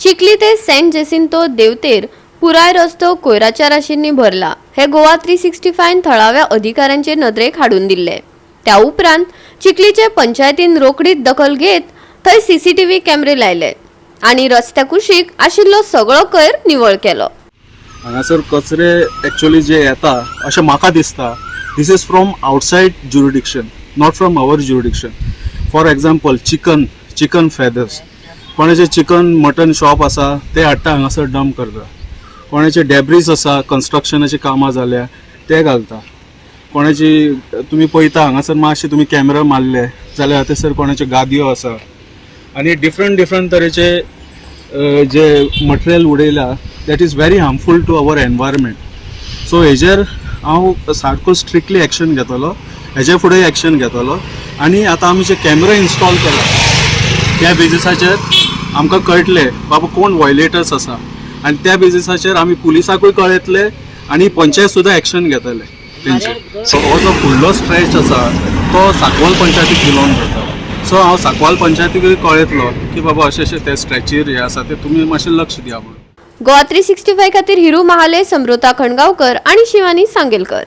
चिखली ते सेंट जेसिंतो देवतेर पुराय रस्तो कोयराच्या राशींनी भरला हे गोवा 365 थळाव्या अधिकाऱ्यांचे नदरेक हाडून दिले। त्या उपरांत चिखलीचे पंचायतीन रोकडीत दखल घेत थंय सीसीटीव्ही कॅमेरे लायले आणि रस्त्या कुशीक आशिल्लो सगळो कोयर निवळ केलो। हांगासर कचरे एक्चुअली जे येता अशें म्हाका दिसता this is from outside jurisdiction, not from our jurisdiction. For example chicken feathers, कोणाचे चिकन मटन शॉप आसा ते हाडटा हांगासर डंप करता, कोणाचे डेब्रीज आसा कंस्ट्रक्शनाची कामां जाल्या ते घालता, कोणाची तुमी पळयता हांगासर मातशे तुमी कॅमेरा मारले जाल्यार हाथसर कोणाचे गादयो आसा आनी डिफरंट तरेचे जे मटेरियल उडयला that is very harmful to our environment. So हेजेर हांव सारको स्ट्रिक्टली एक्शन घेतलो, हेजे फुडें एक्शन घेतलो आनी आतां आमी जे कॅमेरा इन्स्टॉल केला त्या बेजिसाचेर आमकां कळटले बाबा कोण वॉयलेटर्स आसा आनी त्या बेजिसाचेर आमी पुलिसाकूय कळयतले आनी पंचायत सुद्दां एक्शन घेतले तेंचेर। सो हो जो फुडलो स्ट्रेच आसा तो सांकवाल पंचायतीक बिलॉंग करता। सो हांव सांकवाल पंचायतीकूय कळयतलो की बाबा अशें ते स्ट्रेचीर हे आसा ते तुमी मातशें लक्ष दिया म्हणून। गोवा 365 खातीर हिरू महाले, समृता खणगांवकर आणि शिवानी सांगेलकर।